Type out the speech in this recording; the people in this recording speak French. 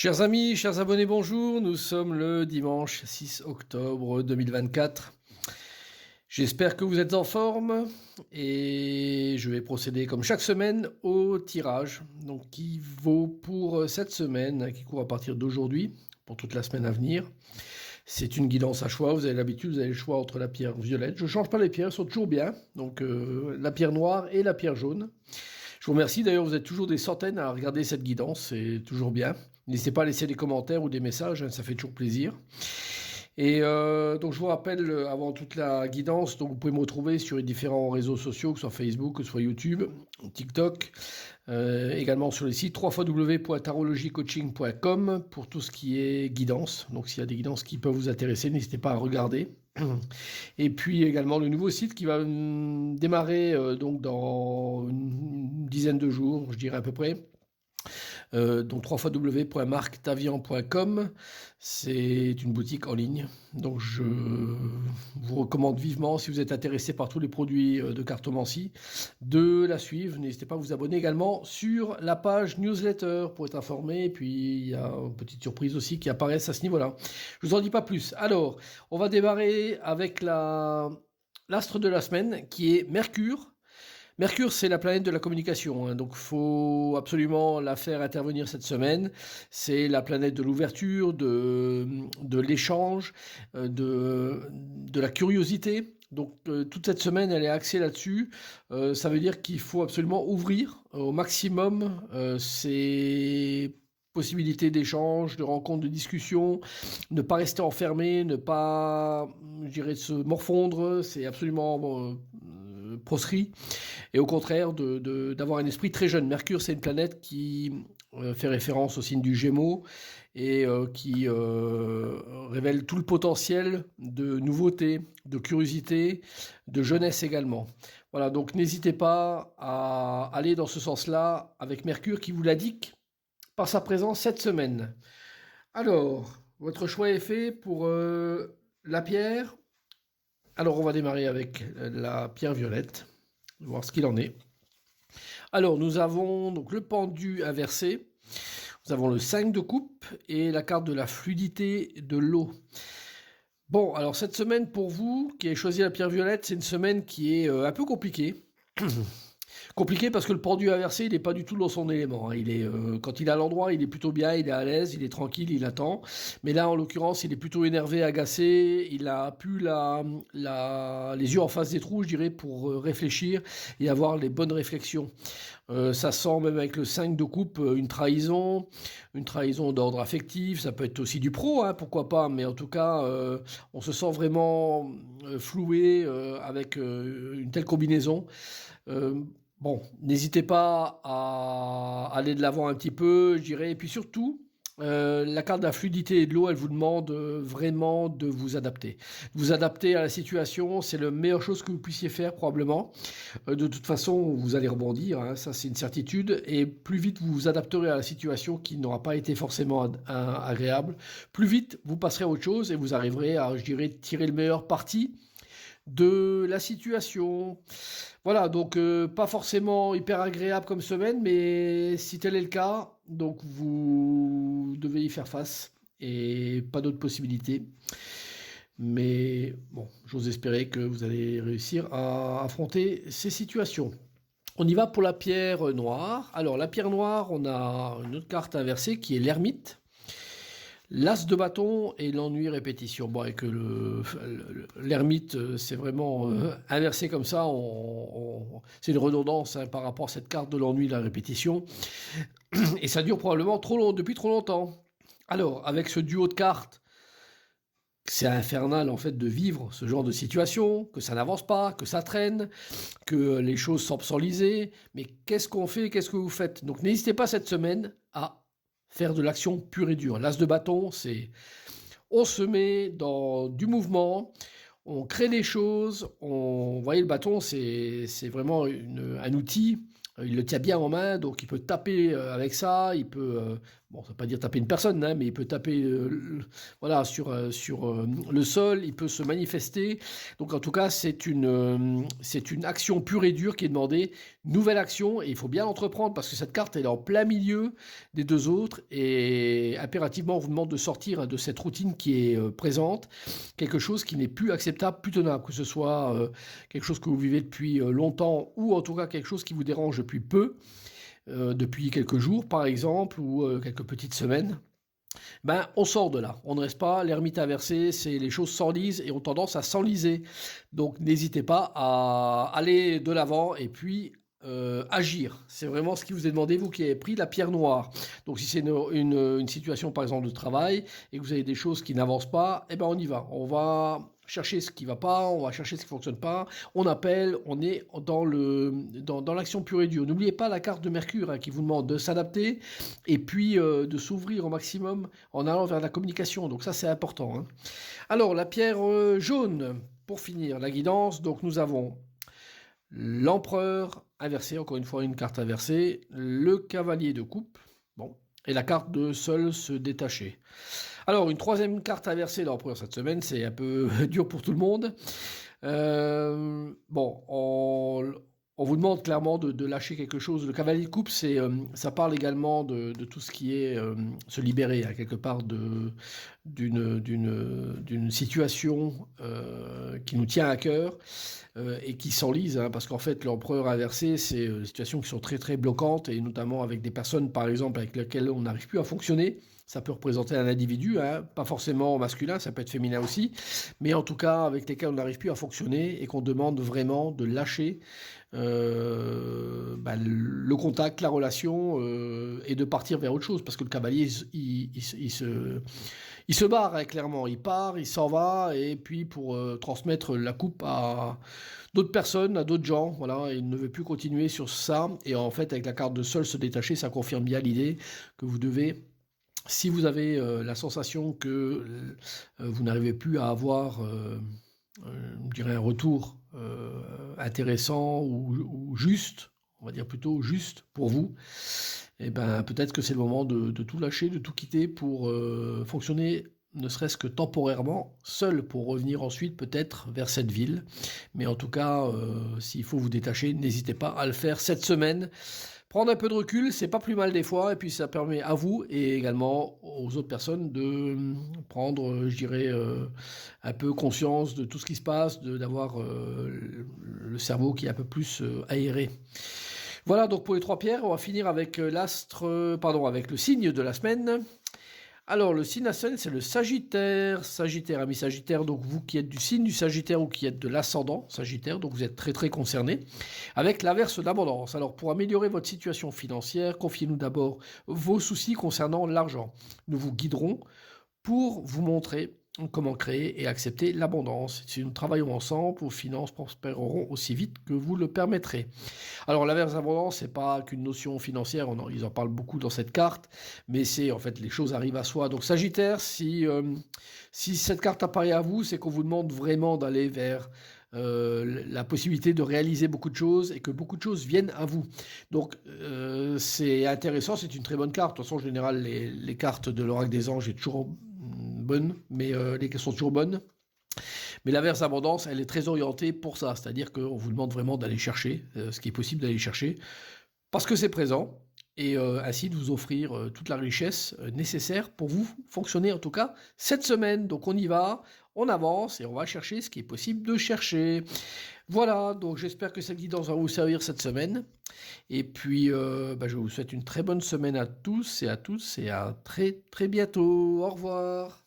Chers amis, chers abonnés, bonjour. Nous sommes le dimanche 6 octobre 2024. J'espère que vous êtes en forme et je vais procéder comme chaque semaine au tirage, donc qui vaut pour cette semaine, qui court à partir d'aujourd'hui, pour toute la semaine à venir. C'est une guidance à choix, vous avez l'habitude, vous avez le choix entre la pierre violette. Je ne change pas les pierres, elles sont toujours bien, donc la pierre noire et la pierre jaune. Je vous remercie, d'ailleurs vous êtes toujours des centaines à regarder cette guidance, c'est toujours bien. N'hésitez pas à laisser des commentaires ou des messages, ça fait toujours plaisir. Et donc je vous rappelle, avant toute la guidance, donc vous pouvez me retrouver sur les différents réseaux sociaux, que ce soit Facebook, que ce soit YouTube, TikTok, également sur les sites www.tarologycoaching.com pour tout ce qui est guidance. Donc s'il y a des guidances qui peuvent vous intéresser, n'hésitez pas à regarder. Et puis également le nouveau site qui va démarrer donc dans une dizaine de jours, je dirais à peu près. Donc www.marctavian.com, c'est une boutique en ligne. Donc je vous recommande vivement, si vous êtes intéressé par tous les produits de cartomancie, de la suivre. N'hésitez pas à vous abonner également sur la page newsletter pour être informé. Et puis il y a une petite surprise aussi qui apparaissent à ce niveau-là. Je vous en dis pas plus. Alors, on va démarrer avec l'astre de la semaine qui est Mercure. Mercure, c'est la planète de la communication, donc il faut absolument la faire intervenir cette semaine. C'est la planète de l'ouverture, de l'échange, de la curiosité. Donc toute cette semaine, elle est axée là-dessus. Ça veut dire qu'il faut absolument ouvrir au maximum ces possibilités d'échange, de rencontres, de discussions, ne pas rester enfermé, ne pas, je dirais, se morfondre. C'est absolument proscrit. Et au contraire, d'avoir un esprit très jeune. Mercure, c'est une planète qui fait référence au signe du Gémeaux et qui révèle tout le potentiel de nouveauté, de curiosité, de jeunesse également. Voilà, donc n'hésitez pas à aller dans ce sens-là avec Mercure qui vous l'indique par sa présence cette semaine. Alors, votre choix est fait pour la pierre. Alors, on va démarrer avec la pierre violette, voir ce qu'il en est. Alors, nous avons donc le pendu inversé, nous avons le 5 de coupe et la carte de la fluidité de l'eau. Bon, alors cette semaine pour vous, qui avez choisi la pierre violette, c'est une semaine qui est un peu compliquée. Compliqué parce que le pendu inversé, il n'est pas du tout dans son élément. Il est, quand il est à l'endroit, il est plutôt bien, il est à l'aise, il est tranquille, il attend. Mais là, en l'occurrence, il est plutôt énervé, agacé. Il a plus les yeux en face des trous, je dirais, pour réfléchir et avoir les bonnes réflexions. Ça sent même avec le 5 de coupe une trahison d'ordre affectif. Ça peut être aussi du pro, hein, pourquoi pas. Mais en tout cas, on se sent vraiment floué avec une telle combinaison. Bon, n'hésitez pas à aller de l'avant un petit peu, je dirais. Et puis surtout, la carte de la fluidité et de l'eau, elle vous demande vraiment de vous adapter. Vous adapter à la situation, c'est la meilleure chose que vous puissiez faire probablement. De toute façon, vous allez rebondir, hein, ça c'est une certitude. Et plus vite vous vous adapterez à la situation qui n'aura pas été forcément agréable, plus vite vous passerez à autre chose et vous arriverez à, je dirais, tirer le meilleur parti de la situation. Voilà, donc pas forcément hyper agréable comme semaine, mais si tel est le cas, donc vous devez y faire face et pas d'autre possibilité. Mais bon, j'ose espérer que vous allez réussir à affronter ces situations. On y va pour la pierre noire. Alors la pierre noire, on a une autre carte inversée qui est l'ermite. L'as de bâton et l'ennui répétition. Bon, et que l'ermite, c'est vraiment inversé comme ça. C'est une redondance hein, par rapport à cette carte de l'ennui et la répétition. Et ça dure probablement depuis trop longtemps. Alors, avec ce duo de cartes, c'est infernal en fait de vivre ce genre de situation, que ça n'avance pas, que ça traîne, que les choses semblent s'enliser. Mais qu'est-ce qu'on fait? Qu'est-ce que vous faites? Donc n'hésitez pas cette semaine à faire de l'action pure et dure. L'as de bâton, c'est on se met dans du mouvement, on crée des choses, vous voyez le bâton, c'est vraiment un outil, il le tient bien en main, donc il peut taper avec ça, il peut bon, ça ne veut pas dire taper une personne, hein, mais il peut taper voilà, sur le sol, il peut se manifester. Donc en tout cas, c'est une action pure et dure qui est demandée, nouvelle action, et il faut bien l'entreprendre parce que cette carte elle est en plein milieu des deux autres, et impérativement on vous demande de sortir de cette routine qui est présente, quelque chose qui n'est plus acceptable, plus tenable, que ce soit quelque chose que vous vivez depuis longtemps, ou en tout cas quelque chose qui vous dérange depuis peu, depuis quelques jours par exemple, ou quelques petites semaines. Ben, on sort de là, on ne reste pas, l'ermite inversé, c'est les choses s'enlisent et ont tendance à s'enliser. Donc n'hésitez pas à aller de l'avant et puis agir. C'est vraiment ce qui vous est demandé, vous qui avez pris la pierre noire. Donc si c'est une situation par exemple de travail et que vous avez des choses qui n'avancent pas, eh ben on y va. On va chercher ce qui ne va pas, on va chercher ce qui ne fonctionne pas, on appelle, on est dans l'action pure et dure. N'oubliez pas la carte de Mercure qui vous demande de s'adapter et puis de s'ouvrir au maximum en allant vers la communication. Donc ça c'est important, hein. Alors la pierre jaune, pour finir la guidance, donc nous avons l'empereur inversé, encore une fois une carte inversée, le cavalier de coupe, bon, et la carte de seul se détacher. Alors, une troisième carte inversée l'empereur cette semaine, c'est un peu dur pour tout le monde. Bon, on vous demande clairement de lâcher quelque chose. Le cavalier de coupe, ça parle également de tout ce qui est se libérer, hein, quelque part d'une situation qui nous tient à cœur et qui s'enlise, hein, parce qu'en fait, l'empereur inversé, c'est des situations qui sont très très bloquantes, et notamment avec des personnes, par exemple, avec lesquelles on n'arrive plus à fonctionner. Ça peut représenter un individu, hein, pas forcément masculin, ça peut être féminin aussi, mais en tout cas avec lesquels on n'arrive plus à fonctionner et qu'on demande vraiment de lâcher le contact, la relation, et de partir vers autre chose, parce que le cavalier, il se barre, hein, clairement, il part, il s'en va, et puis pour transmettre la coupe à d'autres personnes, à d'autres gens, voilà, il ne veut plus continuer sur ça, et en fait avec la carte de seul se détacher, ça confirme bien l'idée que vous devez, si vous avez la sensation que vous n'arrivez plus à avoir, je dirais, un retour intéressant ou juste, on va dire plutôt juste pour vous, et ben peut-être que c'est le moment de tout lâcher, de tout quitter pour fonctionner, ne serait-ce que temporairement, seul, pour revenir ensuite peut-être vers cette ville. Mais en tout cas, s'il faut vous détacher, n'hésitez pas à le faire cette semaine. Prendre un peu de recul, c'est pas plus mal des fois, et puis ça permet à vous et également aux autres personnes de prendre, je dirais, un peu conscience de tout ce qui se passe, d'avoir le cerveau qui est un peu plus aéré. Voilà donc pour les trois pierres, on va finir avec avec le signe de la semaine. Alors, le signe de la semaine, c'est le Sagittaire. Sagittaire, ami Sagittaire, donc vous qui êtes du signe du Sagittaire ou qui êtes de l'ascendant Sagittaire, donc vous êtes très très concerné, avec l'averse d'abondance. Alors, pour améliorer votre situation financière, confiez-nous d'abord vos soucis concernant l'argent. Nous vous guiderons pour vous montrer comment créer et accepter l'abondance. Si nous travaillons ensemble, vos finances prospéreront aussi vite que vous le permettrez. Alors l'averse d'abondance, c'est pas qu'une notion financière, ils en parlent beaucoup dans cette carte, mais c'est en fait les choses arrivent à soi. Donc Sagittaire, si cette carte apparaît à vous, c'est qu'on vous demande vraiment d'aller vers la possibilité de réaliser beaucoup de choses et que beaucoup de choses viennent à vous. Donc c'est intéressant, c'est une très bonne carte. De toute façon, en général, les cartes de l'oracle des anges sont toujours bonnes, mais les cartes sont toujours bonnes. Mais l'averse abondance, elle est très orientée pour ça, c'est-à-dire qu'on vous demande vraiment d'aller chercher ce qui est possible d'aller chercher, parce que c'est présent, et ainsi de vous offrir toute la richesse nécessaire pour vous fonctionner, en tout cas cette semaine. Donc on y va, on avance et on va chercher ce qui est possible de chercher. Voilà, donc j'espère que cette guidance va vous servir cette semaine. Et puis je vous souhaite une très bonne semaine à tous et à toutes, et à très très bientôt. Au revoir.